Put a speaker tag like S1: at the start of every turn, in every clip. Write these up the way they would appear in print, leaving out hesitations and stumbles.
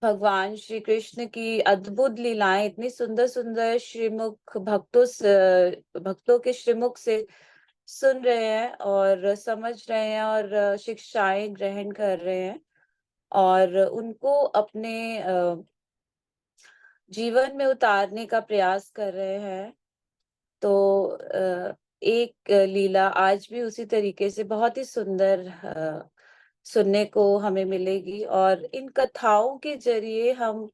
S1: भगवान श्री कृष्ण की अद्भुत लीलाएं इतनी सुंदर सुंदर श्रीमुख भक्तों के श्रीमुख से सुन रहे हैं और समझ रहे हैं और शिक्षाएं ग्रहण कर रहे हैं और उनको अपने जीवन में उतारने का प्रयास कर रहे हैं। तो एक लीला आज भी उसी तरीके से बहुत ही सुंदर सुनने को हमें मिलेगी और इन कथाओं के जरिए हम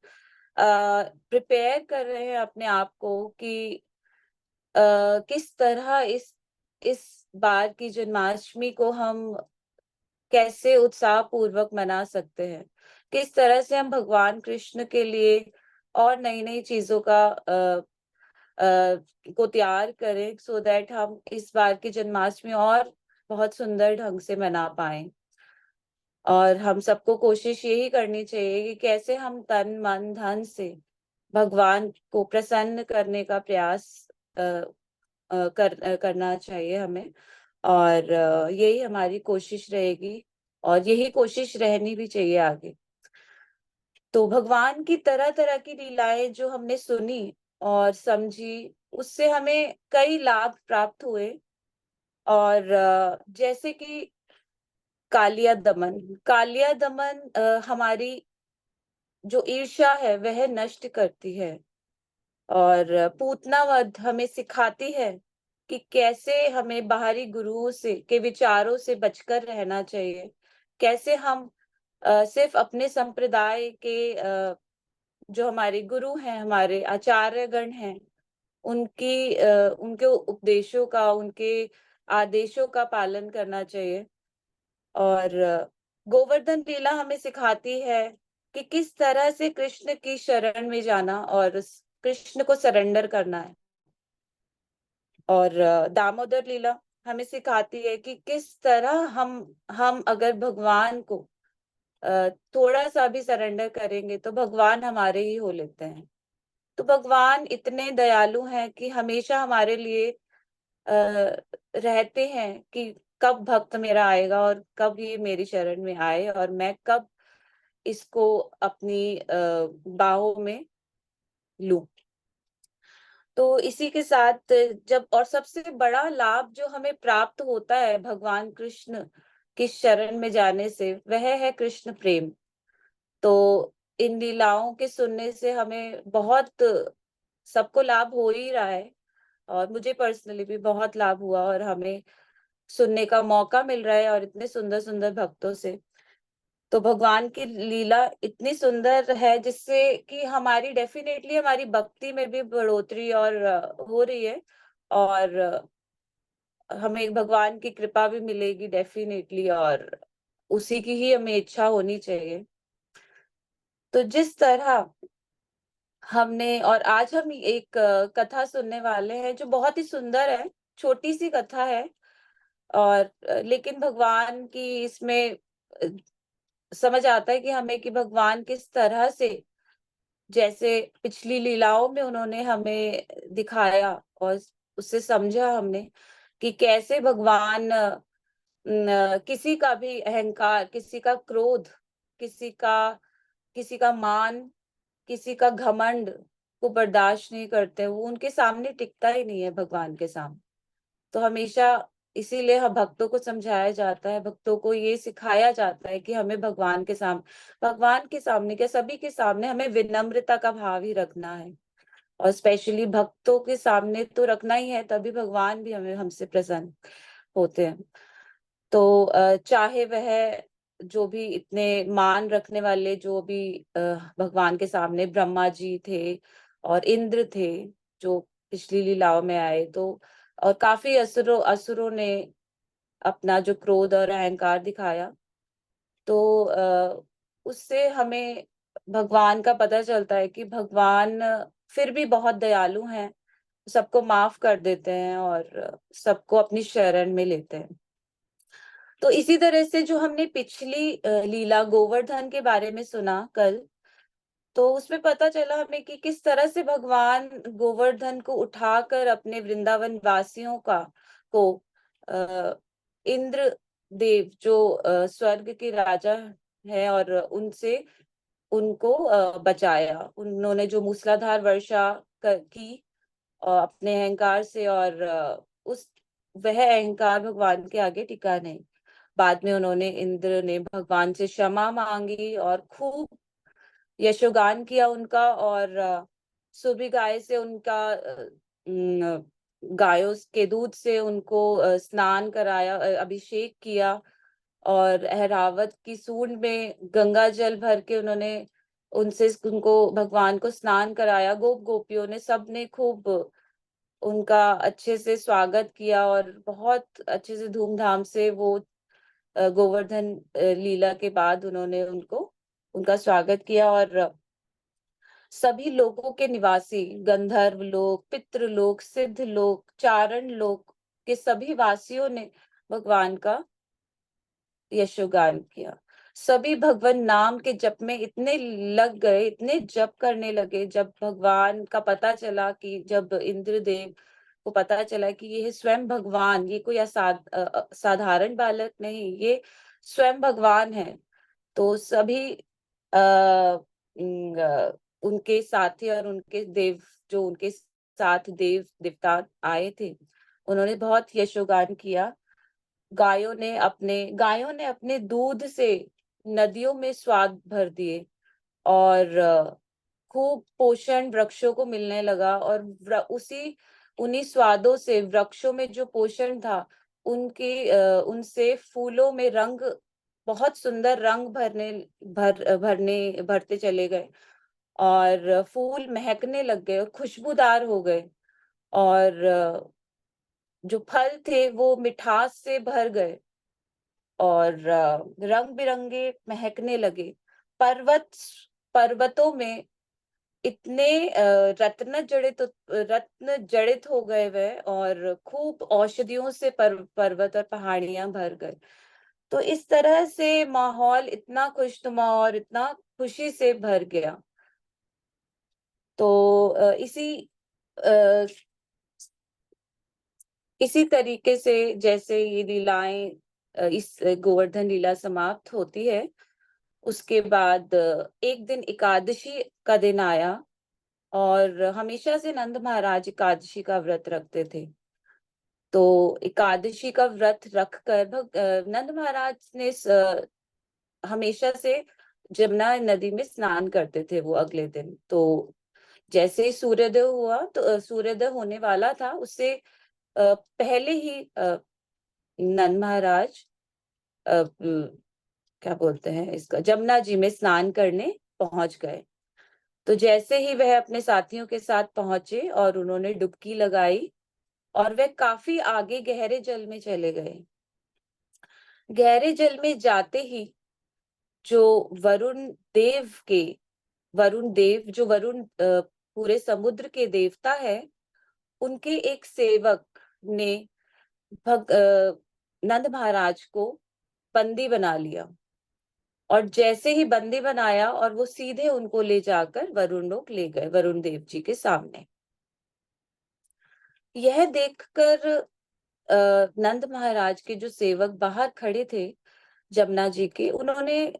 S1: प्रिपेयर कर रहे हैं अपने आप को कि किस तरह इस बार की जन्माष्टमी को हम कैसे उत्साह पूर्वक मना सकते हैं, किस तरह से हम भगवान कृष्ण के लिए और नई नई चीजों का को तैयार करें सो दैट हम इस बार की जन्माष्टमी और बहुत सुंदर ढंग से मना पाएं। और हम सबको कोशिश यही करनी चाहिए कि कैसे हम तन मन धन से भगवान को प्रसन्न करने का प्रयास अ, करना चाहिए हमें। और यही हमारी कोशिश रहेगी और यही कोशिश रहनी भी चाहिए आगे। तो भगवान की तरह तरह की लीलाएं जो हमने सुनी और समझी, उससे हमें कई लाभ प्राप्त हुए। और जैसे कि कालिया दमन हमारी जो ईर्ष्या है वह नष्ट करती है। और पूतना वध हमें सिखाती है कि कैसे हमें बाहरी गुरुओं से के विचारों से बचकर रहना चाहिए, कैसे हम सिर्फ अपने संप्रदाय के जो हमारे गुरु हैं, हमारे आचार्यगण हैं, उनके उपदेशों का, उनके आदेशों का पालन करना चाहिए। और गोवर्धन लीला हमें सिखाती है कि किस तरह से कृष्ण की शरण में जाना और कृष्ण को सरेंडर करना है। और दामोदर लीला हमें सिखाती है कि किस तरह हम अगर भगवान को थोड़ा सा भी सरेंडर करेंगे तो भगवान हमारे ही हो लेते हैं। तो भगवान इतने दयालु हैं कि हमेशा हमारे लिए रहते हैं कि कब भक्त मेरा आएगा और कब ये मेरी शरण में आए और मैं कब इसको अपनी बाहों में लूं। तो इसी के साथ जब और सबसे बड़ा लाभ जो हमें प्राप्त होता है भगवान कृष्ण की शरण में जाने से, वह है कृष्ण प्रेम। तो इन लीलाओं के सुनने से हमें बहुत, सबको लाभ हो ही रहा है और मुझे पर्सनली भी बहुत लाभ हुआ और हमें सुनने का मौका मिल रहा है और इतने सुंदर सुंदर भक्तों से। तो भगवान की लीला इतनी सुंदर है जिससे कि हमारी डेफिनेटली हमारी भक्ति में भी बढ़ोतरी और हो रही है। और हमें भगवान की कृपा भी मिलेगी डेफिनेटली और उसी की ही हमें इच्छा होनी चाहिए। तो जिस तरह हमने, और आज हम एक कथा सुनने वाले हैं जो बहुत ही सुंदर है, छोटी सी कथा है। और लेकिन भगवान की इसमें समझ आता है कि हमें कि भगवान किस तरह से, जैसे पिछली लीलाओं में उन्होंने हमें दिखाया और उससे समझा हमने कि कैसे भगवान किसी का भी अहंकार, किसी का क्रोध, किसी का किसी का मान, किसी का घमंड को बर्दाश्त नहीं करते। वो उनके सामने टिकता ही नहीं है भगवान के सामने। तो हमेशा इसीलिए हम भक्तों को समझाया जाता है, भक्तों को ये सिखाया जाता है कि हमें भगवान के सामने क्या, सभी के सामने हमें विनम्रता का भाव ही रखना है। और स्पेशली भक्तों के सामने तो रखना ही है, तभी भगवान भी हमें हमसे प्रसन्न होते हैं। तो चाहे वह जो भी इतने मान रखने वाले जो भी अ, भगवान के सामने ब्रह्मा जी थे और इंद्र थे जो पिछली लीलाओं में आए, तो और काफी असुरों असुरों ने अपना जो क्रोध और अहंकार दिखाया। तो उससे हमें भगवान का पता चलता है कि भगवान फिर भी बहुत दयालु हैं, सबको माफ कर देते हैं और सबको अपनी शरण में लेते हैं। तो इसी तरह से जो हमने पिछली लीला गोवर्धन के बारे में सुना कल, तो उसमें पता चला हमें कि किस तरह से भगवान गोवर्धन को उठाकर अपने वृंदावन वासियों को अ, इंद्र देव जो स्वर्ग के राजा है और उनसे उनको बचाया। उन्होंने जो मूसलाधार वर्षा की अपने अहंकार से, और उस वह अहंकार भगवान के आगे टिका नहीं। बाद में उन्होंने इंद्र ने भगवान से क्षमा मांगी और खूब यशोगान किया उनका, और सुबह गाय से उनका गायों के दूध से उनको स्नान कराया, अभिषेक किया, और अहरावत की सूंड में गंगा जल भर के उन्होंने उनसे उनको भगवान को स्नान कराया। गोपियों ने सबने खूब उनका अच्छे से स्वागत किया, और बहुत अच्छे से धूमधाम से वो गोवर्धन लीला के बाद उन्होंने उनको उनका स्वागत किया। और सभी लोगों के निवासी, गंधर्व लोक, पितृलोक, सिद्ध लोक, चारण लोक के सभी वासियों ने भगवान का यशोगान किया। सभी भगवान नाम के जप में इतने लग गए, इतने जप करने लगे। जब भगवान का पता चला, कि जब इंद्रदेव को पता चला कि ये स्वयं भगवान, ये कोई साधारण बालक नहीं, ये स्वयं भगवान है, तो सभी उनके साथी और उनके देव, जो उनके साथ देव देवता आए थे, उन्होंने बहुत यशोगान किया। गायों ने अपने दूध से नदियों में स्वाद भर दिए, और खूब पोषण वृक्षों को मिलने लगा, और उन्हीं स्वादों से वृक्षों में जो पोषण था, उनसे फूलों में रंग, बहुत सुंदर रंग भरते चले गए, और फूल महकने लग गए और खुशबूदार हो गए, और जो फल थे वो मिठास से भर गए, और रंग बिरंगे महकने लगे। पर्वत पर्वतों में इतने रत्न जड़ित हो गए वह, और खूब औषधियों से पर्वत और पहाड़ियां भर गए। तो इस तरह से माहौल इतना खुशनुमा और इतना खुशी से भर गया। तो अ, इसी तरीके से जैसे ये लीलाएं, इस गोवर्धन लीला समाप्त होती है, उसके बाद एक दिन एकादशी का दिन आया, और हमेशा से नंद महाराज एकादशी का व्रत रखते थे। तो एकादशी का व्रत रखकर नंद महाराज ने हमेशा से जमुना नदी में स्नान करते थे वो अगले दिन। तो जैसे ही सूर्योदय हुआ, तो सूर्योदय होने वाला था, उससे पहले ही नंद महाराज क्या बोलते हैं इसका, जमुना जी में स्नान करने पहुंच गए। तो जैसे ही वह अपने साथियों के साथ पहुंचे और उन्होंने डुबकी लगाई, और वह काफी आगे गहरे जल में चले गए। गहरे जल में जाते ही जो वरुण देव के वरुण देव जो पूरे समुद्र के देवता है, उनके एक सेवक ने नंद महाराज को बंदी बना लिया, और जैसे ही बंदी बनाया, और वो सीधे उनको ले जाकर वरुण लोक ले गए, वरुण देव जी के सामने। यह देखकर नंद महाराज के जो सेवक बाहर खड़े थे जमुना जी के, उन्होंने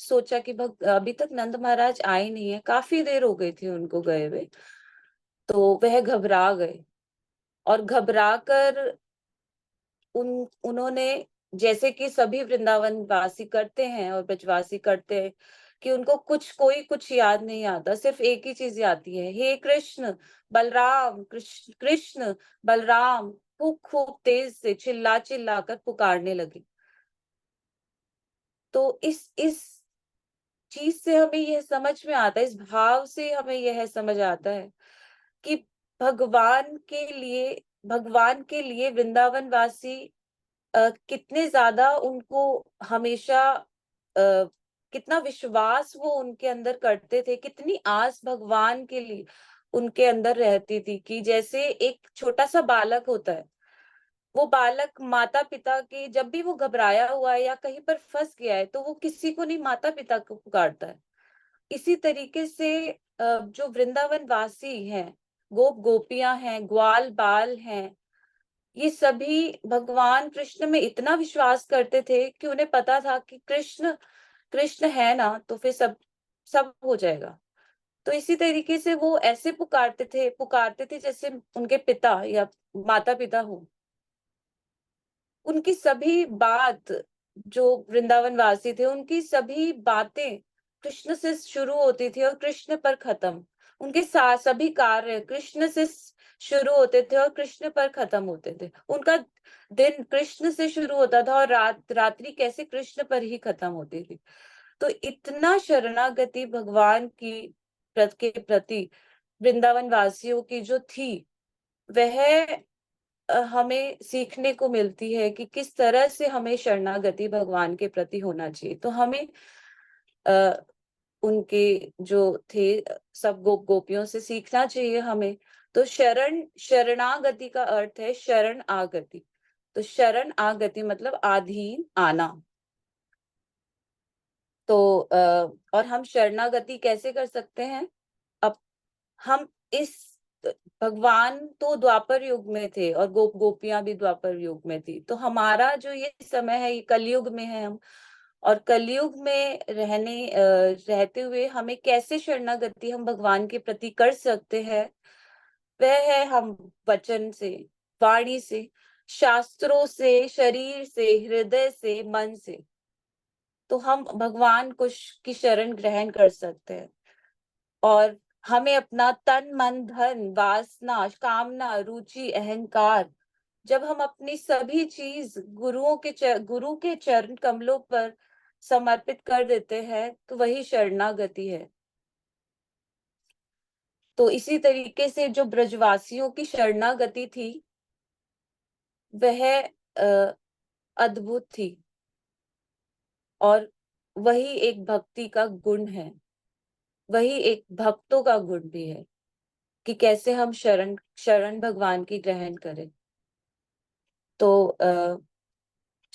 S1: सोचा कि अभी तक नंद महाराज आए नहीं है, काफी देर हो गई थी उनको गए हुए। तो वह घबरा गए, और घबरा कर उन्होंने, जैसे कि सभी वृंदावन वासी करते हैं और ब्रजवासी करते हैं, कि उनको कुछ याद नहीं आता, सिर्फ एक ही चीज आती है, हे कृष्ण बलराम, कृष्ण कृष्ण बलराम, खूब खूब तेज से चिल्ला चिल्ला कर पुकारने लगे। तो इस चीज से हमें यह समझ में आता है, इस भाव से हमें यह समझ आता है कि भगवान के लिए भगवान के लिए वृंदावन वासी कितने ज्यादा उनको हमेशा कितना विश्वास वो उनके अंदर करते थे, कितनी आस भगवान के लिए उनके अंदर रहती थी, कि जैसे एक छोटा सा बालक होता है, वो बालक माता पिता के, जब भी वो घबराया हुआ है या कहीं पर फंस गया है, तो वो किसी को नहीं, माता पिता को पुकारता है। इसी तरीके से जो वृंदावन वासी हैं, गोपियां हैं, ग्वाल बाल हैं, ये सभी भगवान कृष्ण में इतना विश्वास करते थे कि उन्हें पता था कि कृष्ण कृष्ण है ना, तो फिर सब सब हो जाएगा। तो इसी तरीके से वो ऐसे पुकारते थे जैसे उनके पिता या माता-पिता हो। उनकी सभी बात, जो वृंदावन वासी थे, उनकी सभी बातें कृष्ण से शुरू होती थी और कृष्ण पर खत्म। उनके सभी कार्य कृष्ण से शुरू होते थे और कृष्ण पर खत्म होते थे। उनका दिन कृष्ण से शुरू होता था और रात्रि कैसे कृष्ण पर ही खत्म होती थी। तो इतना शरणागति भगवान की के प्रति वृंदावन वासियों की जो थी, वह हमें सीखने को मिलती है कि किस तरह से हमें शरणागति भगवान के प्रति होना चाहिए। तो हमें अ, उनके जो थे सब गोपियों से सीखना चाहिए हमें। तो शरणागति का अर्थ है शरण आगति। तो शरण आगति मतलब अधीन आना। तो और हम शरणागति कैसे कर सकते हैं? अब हम इस भगवान तो द्वापर युग में थे और गोपियां भी द्वापर युग में थी। तो हमारा जो ये समय है, ये कलयुग में है हम। और कलयुग में रहते हुए हमें कैसे शरणागति हम भगवान के प्रति कर सकते हैं? वह है हम वचन से, वाणी से, शास्त्रों से, शरीर से, हृदय से, मन से। तो हम भगवान को की शरण ग्रहण कर सकते हैं। और हमें अपना तन, मन, धन, वासना, कामना, रुचि, अहंकार, जब हम अपनी सभी चीज गुरु के चरण कमलों पर समर्पित कर देते हैं, तो वही शरणागति है। तो इसी तरीके से जो ब्रजवासियों की शरणागति थी, वह अद्भुत थी। और वही एक भक्ति का गुण है, वही एक भक्तों का गुण भी है कि कैसे हम शरण शरण भगवान की ग्रहण करें। तो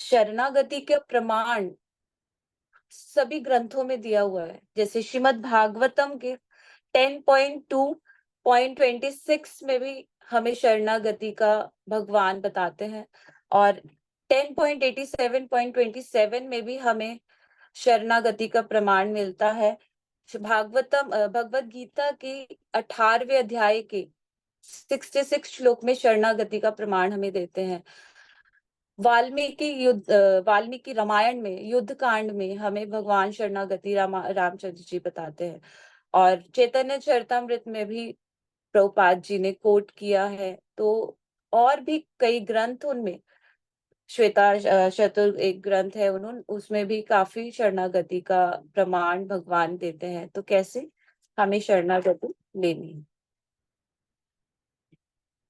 S1: शरणागति के प्रमाण सभी ग्रंथों में दिया हुआ है। जैसे श्रीमद् भागवतम के 10.2.26 में भी हमें शरणागति का भगवान बताते हैं। और 10.87.27 में भी हमें शरणागति का प्रमाण मिलता है। भगवत गीता की 18वें अध्याय के 66 श्लोक में शरणागति का प्रमाण हमें देते हैं। वाल्मीकि रामायण में युद्ध कांड में हमें भगवान शरणागति रामचंद्र जी बताते हैं। और चैतन्य चरितमृत में भी प्रभुपाद जी ने कोट किया है। तो और भी कई ग्रंथ उनमें, श्वेता चतुर एक ग्रंथ है, उन्होंने उसमें भी काफी शरणागति का प्रमाण भगवान देते हैं। तो कैसे हमें शरणागति लेनी है?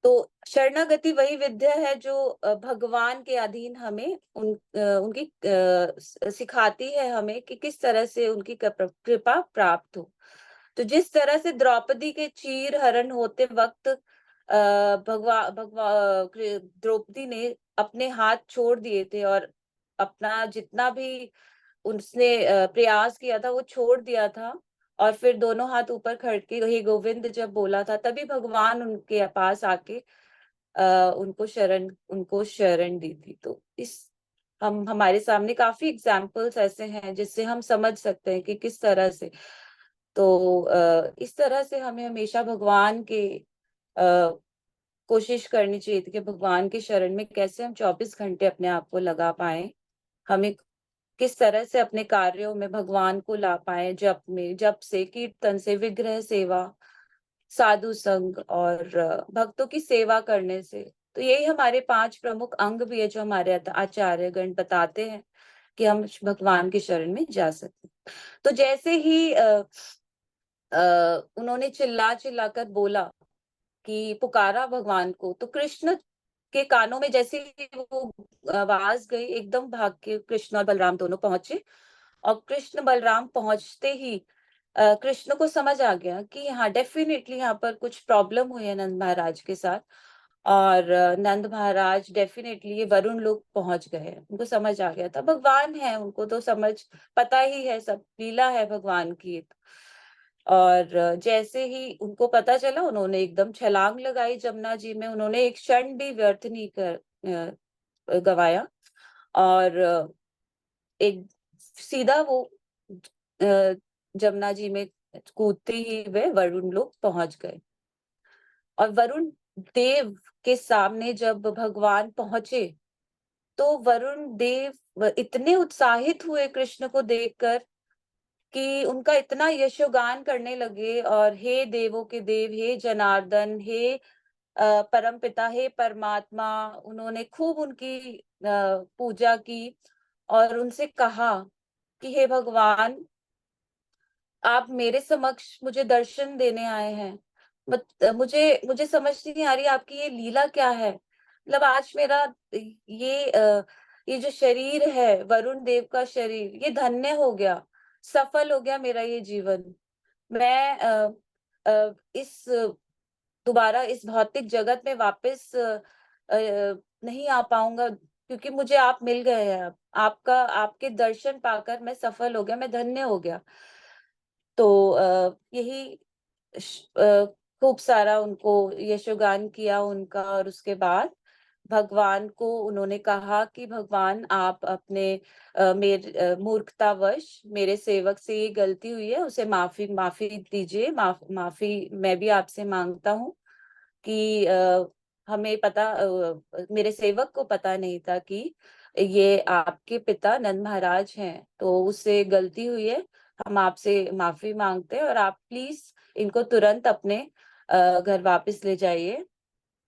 S1: तो शरणागति वही विद्या है जो भगवान के अधीन हमें उनकी सिखाती है हमें कि किस तरह से उनकी कृपा प्राप्त हो। तो जिस तरह से द्रौपदी के चीर हरण होते वक्त भगवा भगवा द्रौपदी ने अपने हाथ छोड़ दिए थे और अपना जितना भी उसने प्रयास किया था वो छोड़ दिया था। और फिर दोनों हाथ ऊपर करके हे गोविंद जब बोला था, तभी भगवान उनके पास आके उनको शरण दी थी। तो इस हम हमारे सामने काफी एग्जाम्पल्स ऐसे हैं जिससे हम समझ सकते हैं कि किस तरह से। तो इस तरह से हमें हमेशा भगवान के कोशिश करनी चाहिए थी कि भगवान की शरण में कैसे हम 24 घंटे अपने आप को लगा पाए। हमें किस तरह से अपने कार्यों में भगवान को ला पाए, जप से, कीर्तन से, विग्रह सेवा, साधु संग और भक्तों की सेवा करने से। तो यही हमारे 5 प्रमुख अंग भी है जो हमारे आचार्य गण बताते हैं कि हम भगवान की शरण में जा सकते हैं। तो जैसे ही उन्होंने चिल्ला चिल्ला कर बोला कि पुकारा भगवान को, तो कृष्ण के कानों में जैसे ही वो आवाज गई, एकदम भाग के कृष्ण और बलराम दोनों पहुंचे। और कृष्ण बलराम पहुंचते ही कृष्ण को समझ आ गया कि हाँ, डेफिनेटली यहाँ पर कुछ प्रॉब्लम हुई है नंद महाराज के साथ। और नंद महाराज डेफिनेटली ये वरुण लोग पहुंच गए हैं। उनको समझ आ गया था, भगवान है, उनको तो समझ पता ही है, सब लीला है भगवान की। और जैसे ही उनको पता चला, उन्होंने एकदम छलांग लगाई जमुना जी में। उन्होंने एक क्षण भी व्यर्थ नहीं गवाया। और एक सीधा वो जमुना जी में कूदते ही वे वरुण लोक पहुंच गए। और वरुण देव के सामने जब भगवान पहुंचे, तो वरुण देव इतने उत्साहित हुए कृष्ण को देखकर कि उनका इतना यशोगान करने लगे, और हे देवों के देव, हे जनार्दन, हे परम पिता, हे परमात्मा, उन्होंने खूब उनकी पूजा की और उनसे कहा कि हे भगवान, आप मेरे समक्ष मुझे दर्शन देने आए हैं। मुझे मुझे समझ नहीं आ रही आपकी ये लीला क्या है। मतलब आज मेरा ये जो शरीर है, वरुण देव का शरीर, ये धन्य हो गया, सफल हो गया मेरा ये जीवन। मैं इस दोबारा इस भौतिक जगत में वापस नहीं आ पाऊंगा, क्योंकि मुझे आप मिल गए हैं। अब आपका आपके दर्शन पाकर मैं सफल हो गया, मैं धन्य हो गया। तो यही खूब सारा उनको यशोगान किया उनका, और उसके बाद भगवान को उन्होंने कहा कि भगवान, आप अपने मेरे मूर्खतावश मेरे सेवक से ये गलती हुई है, उसे माफी माफी दीजिए, माफी मैं भी आपसे मांगता हूँ कि हमें पता मेरे सेवक को पता नहीं था कि ये आपके पिता नंद महाराज हैं, तो उससे गलती हुई है। हम आपसे माफी मांगते हैं, और आप प्लीज इनको तुरंत अपने घर वापस ले जाइए।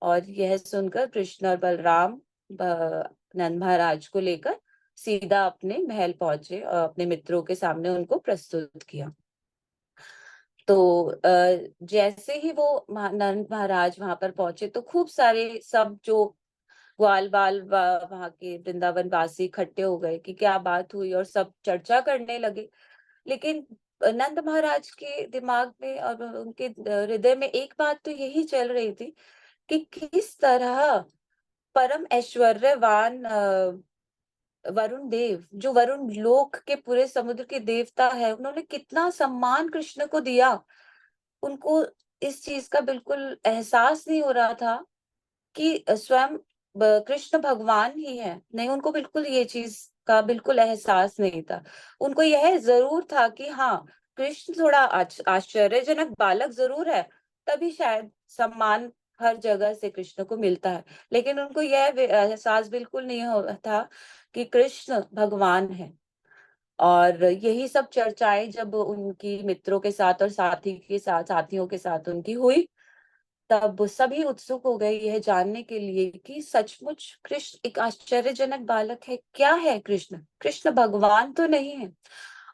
S1: और यह सुनकर कृष्ण और बलराम नंद महाराज को लेकर सीधा अपने महल पहुंचे और अपने मित्रों के सामने उनको प्रस्तुत किया। तो जैसे ही वो नंद महाराज वहां पर पहुंचे, तो खूब सारे सब जो ग्वाल बाल वहां के वृंदावन वासी इकट्ठे हो गए कि क्या बात हुई, और सब चर्चा करने लगे। लेकिन नंद महाराज के दिमाग में और उनके हृदय में एक बात तो यही चल रही थी कि किस तरह परम ऐश्वर्यवान वरुण देव, जो वरुण लोक के पूरे समुद्र के देवता है, उन्होंने कितना सम्मान कृष्ण को दिया। उनको इस चीज का बिल्कुल एहसास नहीं हो रहा था कि स्वयं कृष्ण भगवान ही है। नहीं, उनको बिल्कुल ये चीज का बिल्कुल एहसास नहीं था। उनको यह जरूर था कि हाँ, कृष्ण थोड़ा आश्चर्यजनक बालक जरूर है, तभी शायद सम्मान हर जगह से कृष्ण को मिलता है। लेकिन उनको यह एहसास बिल्कुल नहीं हो था कि कृष्ण भगवान है। और यही सब चर्चाएं जब उनकी मित्रों के साथ और साथियों के साथ उनकी हुई, तब सभी उत्सुक हो गए यह जानने के लिए कि सचमुच कृष्ण एक आश्चर्यजनक बालक है। क्या है कृष्ण? कृष्ण भगवान तो नहीं है।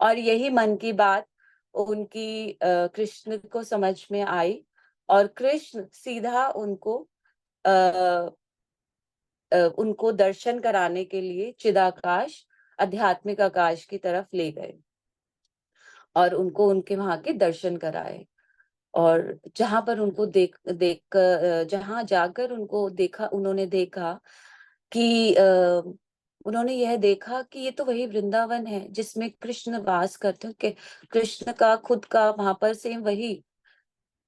S1: और यही मन की बात उनकी कृष्ण को समझ में आई, और कृष्ण सीधा उनको दर्शन कराने के लिए चिदाकाश, आध्यात्मिक आकाश की तरफ ले गए और उनको उनके वहां के दर्शन कराए। और जहां पर उनको देख देख कर जहां जाकर उनको देखा, उन्होंने देखा कि उन्होंने यह देखा कि ये तो वही वृंदावन है जिसमें कृष्ण वास करते हैं। कि कृष्ण का खुद का वहां पर सेम वही,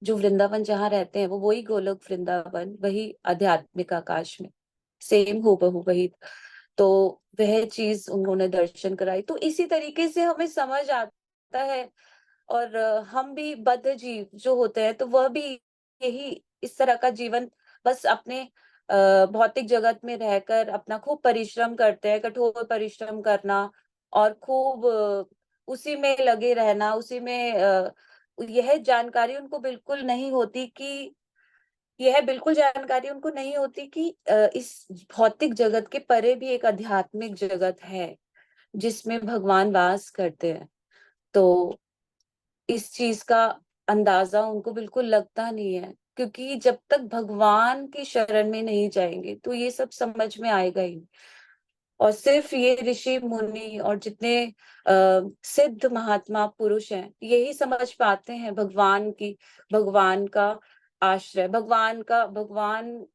S1: जो वृंदावन जहाँ रहते हैं, वो वही गोलोक वृंदावन, वही आध्यात्मिक आकाश में सेम हूबहू वही। तो वह चीज उन्होंने दर्शन कराई। तो इसी तरीके से हमें समझ आता है। और हम भी बद्ध जीव जो होते हैं, तो वह भी यही इस तरह का जीवन, बस अपने भौतिक जगत में रहकर अपना खूब परिश्रम करते हैं, कठोर परिश्रम करना, और खूब उसी में लगे रहना, उसी में यह जानकारी उनको बिल्कुल नहीं होती कि यह बिल्कुल जानकारी उनको नहीं होती कि इस भौतिक जगत के परे भी एक आध्यात्मिक जगत है जिसमें भगवान वास करते हैं। तो इस चीज का अंदाजा उनको बिल्कुल लगता नहीं है, क्योंकि जब तक भगवान की शरण में नहीं जाएंगे तो ये सब समझ में आएगा ही नहीं। और सिर्फ ये ऋषि मुनि और जितने सिद्ध महात्मा पुरुष हैं, यही समझ पाते हैं भगवान का आश्रय, भगवान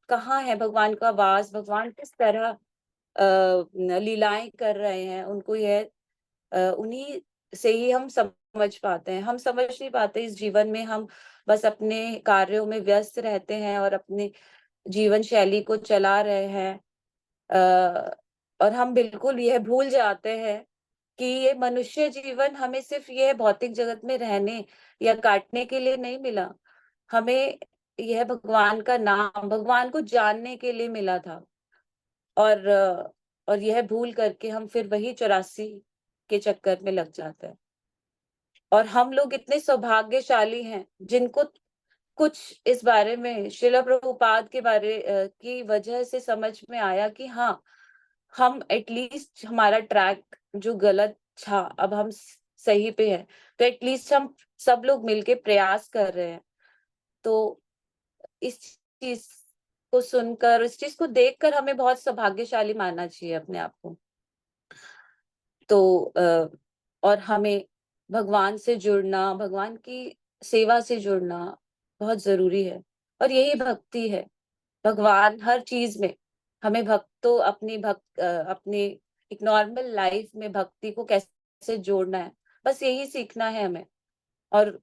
S1: कहाँ है, भगवान का वास, भगवान किस तरह लीलाएं कर रहे हैं। उनको यह उन्हीं से ही हम समझ पाते हैं। हम समझ नहीं पाते इस जीवन में, हम बस अपने कार्यों में व्यस्त रहते हैं और अपने जीवन शैली को चला रहे हैं। और हम बिल्कुल यह भूल जाते हैं कि ये मनुष्य जीवन हमें सिर्फ ये भौतिक जगत में रहने या काटने के लिए नहीं मिला। हमें यह भगवान का नाम, भगवान को जानने के लिए मिला था। और और यह भूल करके हम फिर वही 84 के चक्कर में लग जाते हैं। और हम लोग इतने सौभाग्यशाली हैं जिनको कुछ इस बारे में श्रील प्रभुपाद के बारे की वजह से समझ में आया कि हाँ, हम एटलीस्ट हमारा ट्रैक जो गलत था, अब हम सही पे हैं। तो एटलीस्ट हम सब लोग मिलके प्रयास कर रहे हैं। तो इस चीज को सुनकर, इस चीज को देखकर हमें बहुत सौभाग्यशाली मानना चाहिए अपने आप को। तो और हमें भगवान से जुड़ना, भगवान की सेवा से जुड़ना बहुत जरूरी है। और यही भक्ति है। भगवान हर चीज में हमें भक्तों अपनी एक नॉर्मल लाइफ में भक्ति को कैसे जोड़ना है, बस यही सीखना है हमें। और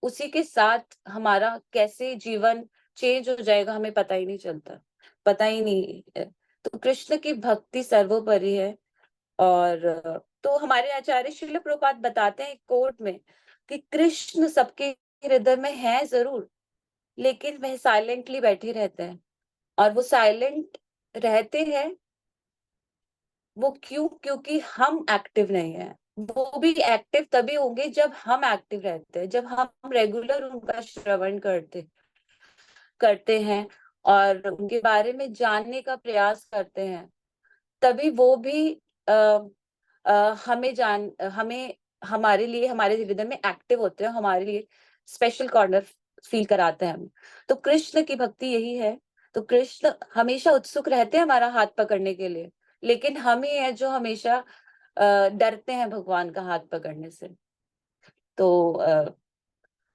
S1: उसी के साथ हमारा कैसे जीवन चेंज हो जाएगा हमें पता ही नहीं चलता, पता ही नहीं है। तो कृष्ण की भक्ति सर्वोपरि है। और तो हमारे आचार्य श्रील प्रभुपाद बताते हैं कोर्ट में कि कृष्ण सबके हृदय में है जरूर, लेकिन वह साइलेंटली बैठे रहते हैं। और वो साइलेंट रहते हैं, वो क्यों? क्योंकि हम एक्टिव नहीं है। वो भी एक्टिव तभी होंगे जब हम एक्टिव रहते हैं, जब हम रेगुलर उनका श्रवण करते करते हैं और उनके बारे में जानने का प्रयास करते हैं। तभी वो भी आ, हमें हमारे लिए, हमारे हृदय में एक्टिव होते हैं, हमारे लिए स्पेशल कॉर्नर फील कराते हैं हम। तो कृष्ण की भक्ति यही है। तो कृष्ण हमेशा उत्सुक रहते हैं हमारा हाथ पकड़ने के लिए, लेकिन हम ही है जो हमेशा डरते हैं भगवान का हाथ पकड़ने से। तो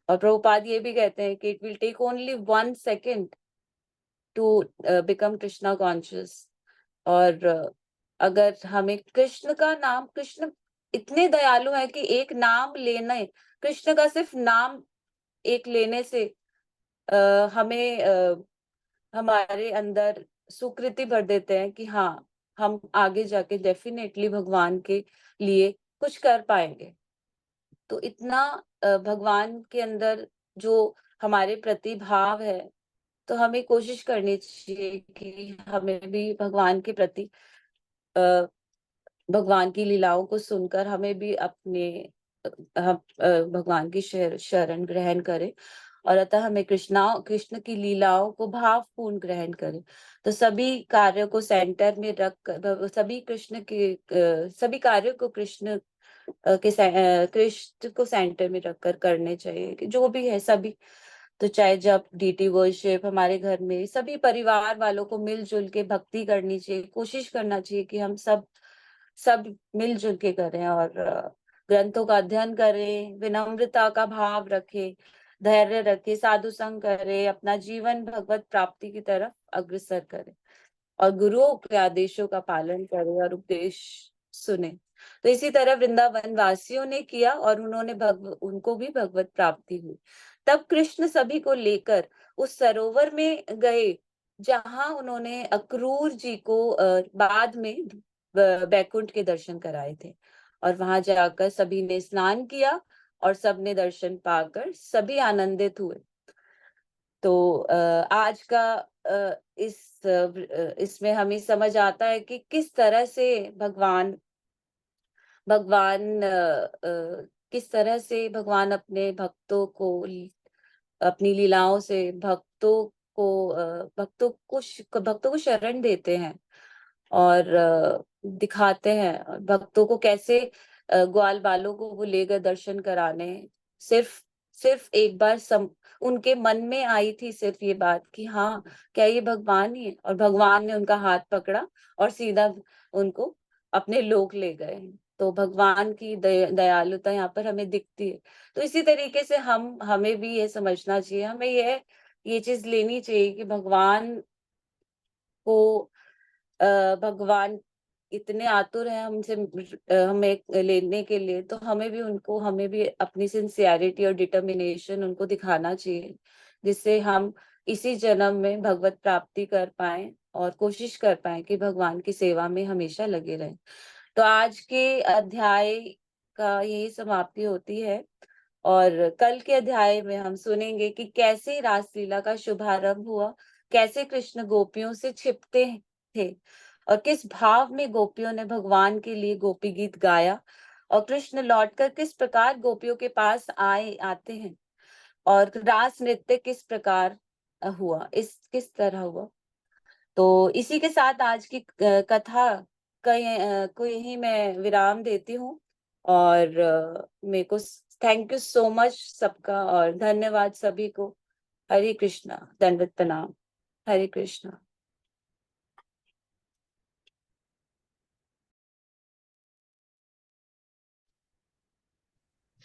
S1: और प्रभुपाद ये भी कहते हैं कि it will take only 1 second to become Krishna conscious. और अगर हमें कृष्ण का नाम, कृष्ण इतने दयालु है कि एक नाम लेना, कृष्ण का सिर्फ नाम एक लेने से हमें हमारे अंदर सुकृति भर देते हैं कि हाँ, हम आगे जाके डेफिनेटली भगवान के लिए कुछ कर पाएंगे। तो इतना भगवान के अंदर जो हमारे प्रति भाव है, तो हमें कोशिश करनी चाहिए कि हमें भी भगवान के प्रति, भगवान की लीलाओं को सुनकर हमें भी अपने भगवान की शरण ग्रहण करें। और अतः हमें कृष्ण की लीलाओं को भावपूर्ण ग्रहण करें। तो सभी कार्यों को सेंटर में रख कर, सभी कार्यों को कृष्ण को सेंटर में रखकर करने चाहिए, कि जो भी है सभी। तो चाहे जब डीटी वर्शिप, हमारे घर में सभी परिवार वालों को मिलजुल के भक्ति करनी चाहिए, कोशिश करना चाहिए कि हम सब सब मिलजुल के करें। और ग्रंथों का अध्ययन करें, विनम्रता का भाव रखें, धैर्य रखें, साधु संग करें, अपना जीवन भगवत प्राप्ति की तरफ अग्रसर करें, और गुरुओं के आदेशों का पालन करें और उपदेश सुने। तो इसी तरह वृंदावन वासियों ने किया और उनको भी भगवत प्राप्ति हुई। तब कृष्ण सभी को लेकर उस सरोवर में गए जहां उन्होंने अक्रूर जी को बाद में बैकुंठ के दर्शन कराए थे। और वहां जाकर सभी ने स्नान किया और सबने दर्शन पाकर सभी आनंदित हुए। तो आज का इसमें हमें समझ आता है कि किस तरह से भगवान भगवान किस तरह से भगवान अपने अपनी लीलाओं से भक्तों को शरण देते हैं और दिखाते हैं। और भक्तों को कैसे ग्वाल बालों को वो लेकर दर्शन कराने, सिर्फ सिर्फ एक बार उनके मन में आई थी सिर्फ ये बात कि हाँ, क्या ये भगवान ही है? और भगवान ने उनका हाथ पकड़ा और सीधा उनको अपने लोक ले गए। तो भगवान की दयालुता यहाँ पर हमें दिखती है। तो इसी तरीके से हमें भी ये समझना चाहिए, हमें ये चीज लेनी चाहिए कि को भगवान इतने आतुर हैं हमसे, हमें लेने के लिए। तो हमें भी अपनी सिंसियरिटी और डिटर्मिनेशन उनको दिखाना चाहिए, जिससे हम इसी जन्म में भगवत प्राप्ति कर पाए और कोशिश कर पाए कि भगवान की सेवा में हमेशा लगे रहें। तो आज के अध्याय का यही समाप्ति होती है और कल के अध्याय में हम सुनेंगे कि कैसे रासलीला का शुभारंभ हुआ, कैसे कृष्ण गोपियों से छिपते थे और किस भाव में गोपियों ने भगवान के लिए गोपी गीत गाया और कृष्ण लौटकर किस प्रकार गोपियों के पास आते हैं और रास नृत्य किस प्रकार हुआ, इस किस तरह हुआ। तो इसी के साथ आज की कथा को यही मैं विराम देती हूँ और मेरे को थैंक यू सो मच सबका और धन्यवाद सभी को। हरे कृष्णा, दंडवत प्रणाम। हरे कृष्णा।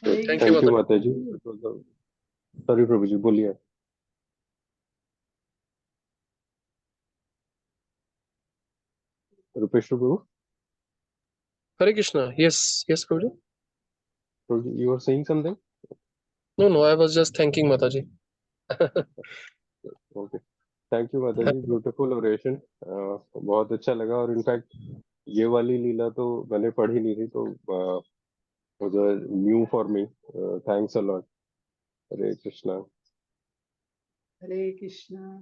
S2: थैंक यू माता जी। सॉरी प्रभु जी, बोलिए। रुपेश प्रभु,
S3: Hare Krishna. Yes, yes, Prabhuji.
S2: you were saying something?
S3: No, I was just thanking Mataji.
S2: Okay. Thank you माता जी, ब्यूटीफुल ओरेशन। बहुत अच्छा लगा और इनफैक्ट ये वाली लीला तो मैंने पढ़ी नहीं थी, तो new for me. Thanks a lot. Hare Krishna.
S4: Hare Krishna.